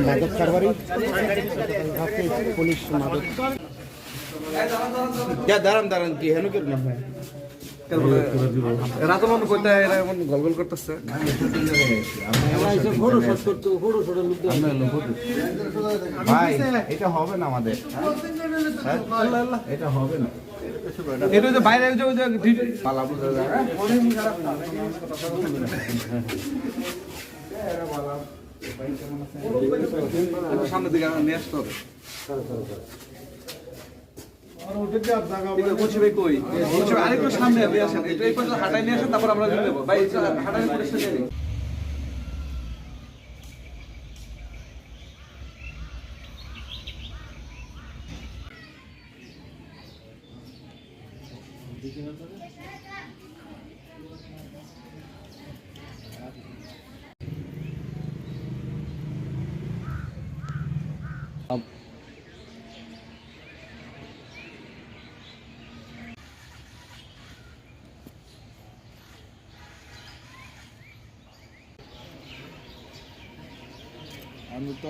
মাদক কারবারি পুলিশ মাদক দাঁড়ান কি হেন কেন রাত মনে করতে এমন গলগল করতেছে ভাই এটা হবে না আমাদের এটা হবে না এটা যে বাইরে পালা বুঝা যায় সামনের দিকে নিয়ে আসতে হবে আরেকটু সামনে আসেন এই পর্যন্ত হাঁটাই নিয়ে আসেন তারপর আমরা নেবো ভাই হাঁটাই আমি তো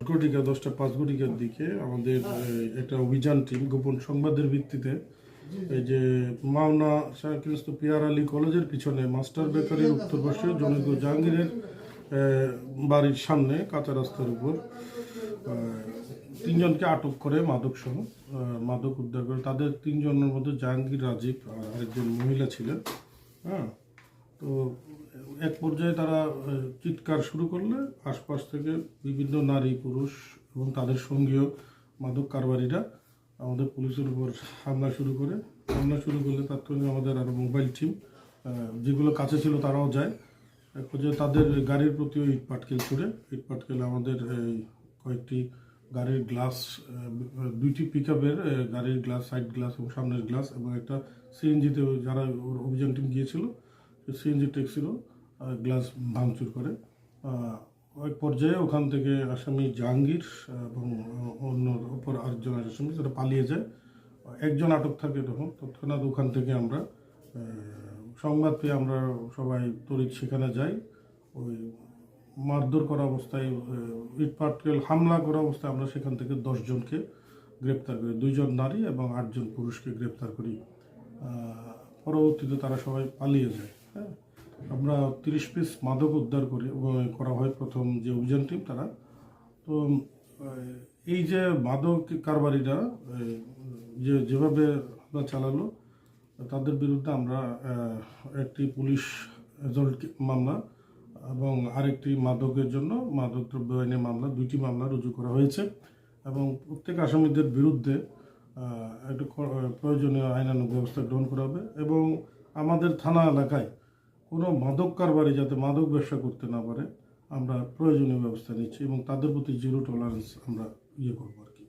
ঘটিকা 10:05 দিকে আমাদের একটা অভিযান টিম গোপন সংবাদের ভিত্তিতে এই যে মাওনা শাহকিরস্ত পিয়ার আলী কলেজের পিছনে মাস্টার বেকারির উত্তর পাশে জনৈক জাহাঙ্গীরের বাড়ির সামনে কাঁচা রাস্তার উপর 3 জনকে আটক করে মাদক উদ্ধার করে। তাদের 3 জনের মধ্যে জাহাঙ্গীর, রাজীব আর আরেকজন মহিলা ছিলেন। হ্যাঁ, তো এক পর্যায়ে তারা চিৎকার শুরু করলে আশপাশ থেকে বিভিন্ন নারী, পুরুষ এবং তাদের সঙ্গীয় মাদক কারবারিরা আমাদের পুলিশের উপর হামলা শুরু করলে তাৎক্ষণিক আমাদের আরও মোবাইল টিম যেগুলো কাছে ছিল তারাও যায়। এক পর্যায়ে তাদের গাড়ির প্রতিও ইট পাটকেল আমাদের কয়েকটি গাড়ির গ্লাস, 2টি পিকআপের গাড়ির গ্লাস, সাইড গ্লাস এবং সামনের গ্লাস এবং একটা সিএনজিতে যারা অভিযান টিম গিয়েছিল সিএনজি ট্যাক্সিরও গ্লাস ভাঙচুর করে। এক পর্যায়ে ওখান থেকে আসামি জাহাঙ্গীর এবং অন্য অপর আরেকজন আসামি তারা পালিয়ে যায়। একজন আটক থাকে তখন। তৎক্ষণাৎ ওখান থেকে আমরা সংবাদ পেয়ে আমরা সবাই তড়িৎ সেখানে যাই। ওই মারধর করা অবস্থায়, ইটপাটকেল হামলা করা অবস্থায় আমরা সেখান থেকে 10 জনকে গ্রেপ্তার করি, 2 জন নারী এবং 8 জন পুরুষকে গ্রেপ্তার করি। পরবর্তীতে তারা সবাই পালিয়ে যায়। হ্যাঁ, আমরা 30 পিস মাদক উদ্ধার করা হয় প্রথম যে অভিযান টিম তারা। তো এই যে মাদক কারবারিরা যেভাবে চালালো তাদের বিরুদ্ধে আমরা একটি পুলিশ এজল্ট মামলা এবং আরেকটি মাদকের জন্য মাদক দ্রব্য আইনে মামলা, 2টি মামলা রুজু করা হয়েছে এবং প্রত্যেক আসামিদের বিরুদ্ধে একটু প্রয়োজনীয় আইনানুগ ব্যবস্থা গ্রহণ করা হবে এবং আমাদের থানা এলাকায় কোনো মাদক কারবারি যাতে মাদক ব্যবসা করতে না পারে আমরা প্রয়োজনীয় ব্যবস্থা নিচ্ছি এবং তাদের প্রতি 0 টলারেন্স আমরা করবো আর কি।